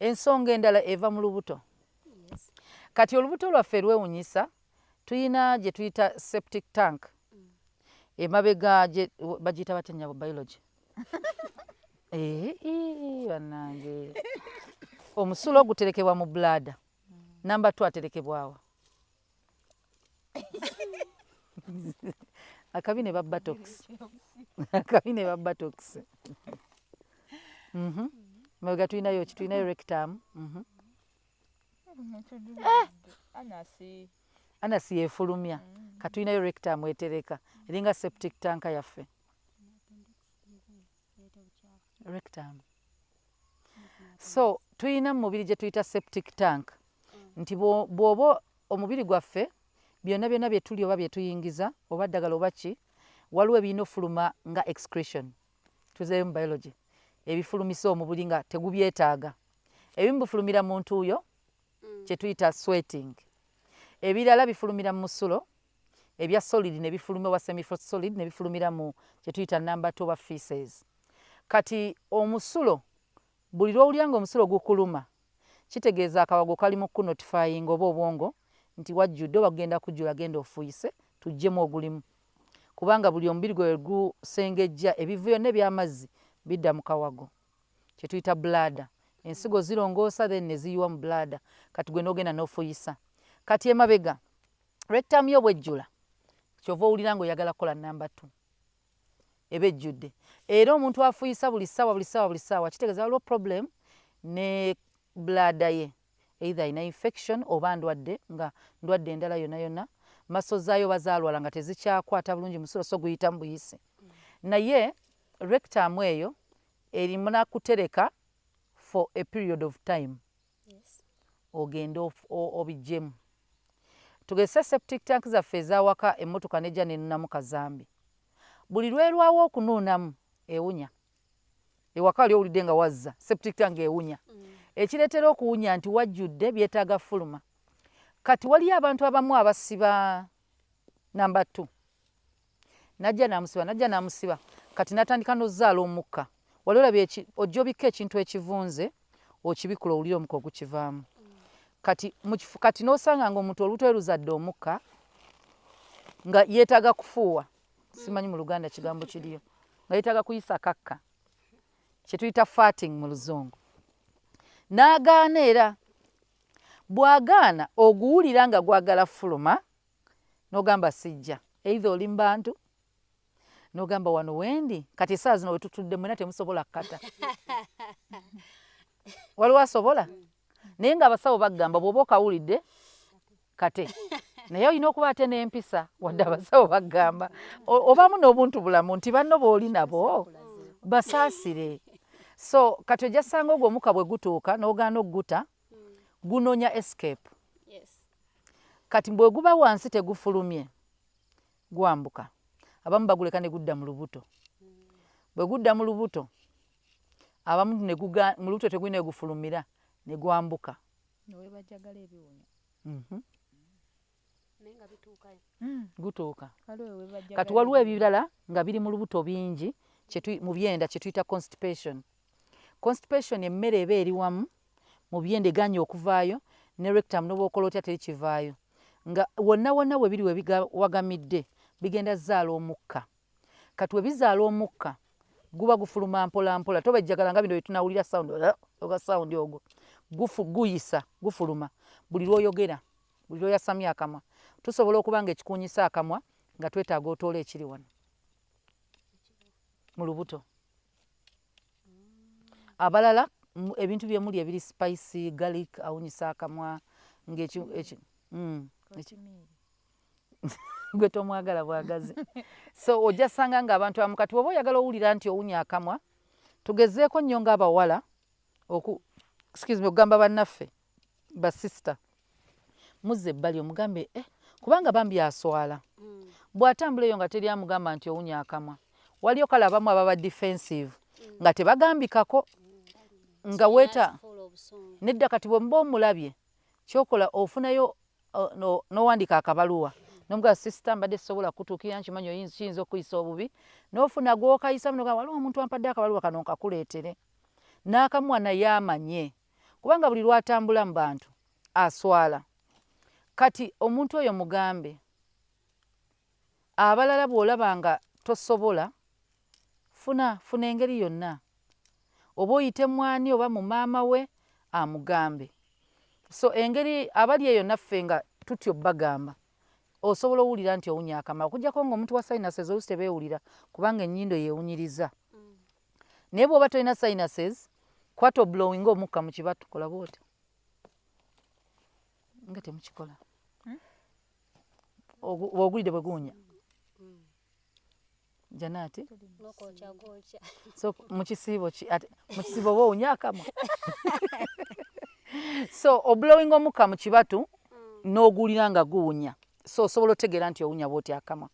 ensonga endala eva mu lubuto. Kati olubuto lwaffe lwewunyisa tuyina gye tuyita septic tank. Emabega bagiyita batya nnyabo biology? Bannange omusulo guterekebwa mu bladder. Namba 2 aterekebwawa. Akabi ne babba tox. Akabi ne babba tox. Mabega tuyinayo ki? Tuyinayo rectum. Anasi yefulumya. Katuyinayo rectum etereka. Eringa septic tank yaffe. Rectum. So tuyina mu mubiri gye tuyita septic tank. Nti bw'oba omubiri gwaffe byonna byonna bye tuli oba bye tuyingiza oba ddagala oba ki, waliwo ebirina ofuluma nga excretion. Tuzeeyo mu biology. Ebifulumisa omubiri nga tegubyetaaga. Ebimu bifulumira mu ntuuyo kye tuyita sweating. Ebirala bifulumira mu musulo, ebya solid ne bifulumira wa semi-solid ne bifulumira mu kye tuyita namba 2 oba feces. Kati omusulo buli lw'owulira ng'omusulo gukuluma kitegeeza akawago kali mu kunotifying oba obwongo nti wajjudde oba kugenda kujjula genda ofuuyise tuggyemu ogulimu. Kubanga buli omubiri gwe gusengejja ebivuyo n'ebyamazzi bidda mu kawago kye tuyita bladder. Ensigo zirongoosa then ne ziyiwa mu bladder. Kati gwe n'ogenda n'ofuuyisa. Kati emabega rectum yo bwejjula kyova owulira ng'oyagala kukola namba 2 eba ejjudde. Era omuntu afuuyisa buli ssaawa kitegeeza waliwo problem ne bladder ye. Either ina infection oba ndwadde nga ndwadde endala yonna yonna. Maso zaayo bazaalwala nga tezikyakwata bulungi musulo so guyita mu buyisi. Naye rectum eyo erimu nakutereka for a period of time. Ogenda obijjemu. Tugese septic tank zaffe ezawaka emmotoka nejja nenuunamu kazambi. Buli lwerwawo okunuunamu ewunya. Ewaka wali owulidde nga wazza septic tank ewunya. Ekireetera okuwunya nti wajjudde byetaaga fuluma. Kati waliyo abantu abamu abasiba namba 2. Najja namusiba. Kati natandika n'ozzaala omukka. Wali olabye ojja obikka ekintu ekivunze okibikula owulire omukka ogukivaamu. Kati n'osanga ng'omuntu olubuto luzadde omukka nga yeetaaga kufuuwa. Simanyi mu Luganda kigambo kiriyo. Nga yeetaaga kuyisa kakka. Kye tuyita farting mu Luzungu. N'agaana era. Bw'agaana oguwulira nga gwagala fuluma n'ogamba sijja. Either oli mu bantu n'ogamba wano wendi kati essaawa zino we tutudde mwena temusobola kkata. Waliwo asobola? Naye ng'abasawo bagamba bw'oba okawulidde kate. Naye olina okuba ate n'empisa wadde abasawo bagamba. Obaamu n'obuntu bulamu nti banno b'oli nabo basaasire. So kati ojja ssanga ogwo omukka bwe gutuuka n'ogaana okguta gunoonya escape. Kati bwe guba wansi tegufulumye gwambuka. Abamu baguleka ne gudda mu lubuto. Bwe gudda mu lubuto abamu mu lubuto tegulina gufulumira ne gwambuka. Gutuuka. Kati waliwo ebirala nga biri mu lubuto bingi mu byenda kye tuyita constipation. Constipation emmere eba eri wamu mu byenda eganya okuvaayo ne rectum n'obwokola otya terikivaayo. Nga wonna wonna we biri we biwagamidde bigenda zaala omukka. Kati we bizaala omukka guba gufuluma mpola mpola. Toba ejjagala nga bino bye tunawulira sound ogwo. Guyisa, gufuluma. Buli lw'oyogera, buli lw'oyasamya akamwa. Tusobola okuba nga ekikuunyisa akamwa nga twetaaga otoola ekiri wano mu lubuto. Abalala ebintu bye muli ebiri spicy, garlic awunyisa akamwa gwe tomwagala bwagazi. So ojja ssanga ng'abantu abamu kati oba oyagala owulira nti owunya akamwa tugezeeko nnyo ng'abawala okugamba bannaffe basisita muzze ebbali omugambe kubanga bambi aswala. Bw'atambula eyo nga teri amugamba nti owunya akamwa. Waliyo kale abamu ababa defensive nga tebagambikako nga weeta nedda. Kati bwe muba omulabye kyokola ofunayo n'owandiika akabaluwa n'omugamba sisita mbadde sisobola kutuukira nkimanyi kiyinza okuyisa obubi n'ofuna gw'okayisa waliwo omuntu ampadde akabaluwa kano nkakuleetere n'akamwa naye amanye kubanga buli lwatambula mu bantu aswala. Kati omuntu oyo mugambe, abalala bw'olaba nga tosobola, funa engeri yonna, oba oyite mwani oba mu maama we amugambe. So engeri abali eyo naffe nga tutyo bagamba, osobola owulira nti owunya akamwa, okuggyako ng'omuntu wa sinuses oluusi tebeewulira kubanga ennyindo yeewunyiriza. Naye bw'oba tolina sinuses, kwata oblowing omukka mu kibatu, kola bw'oti nga temukikola ogulide bwe guwunya Janaati so mu kisiibo oba owunya akamwa so oblowing omukka mu kibatu n'oguwulira nga guwunya, so osobola otegeera nti owunya bw'oti akamwa.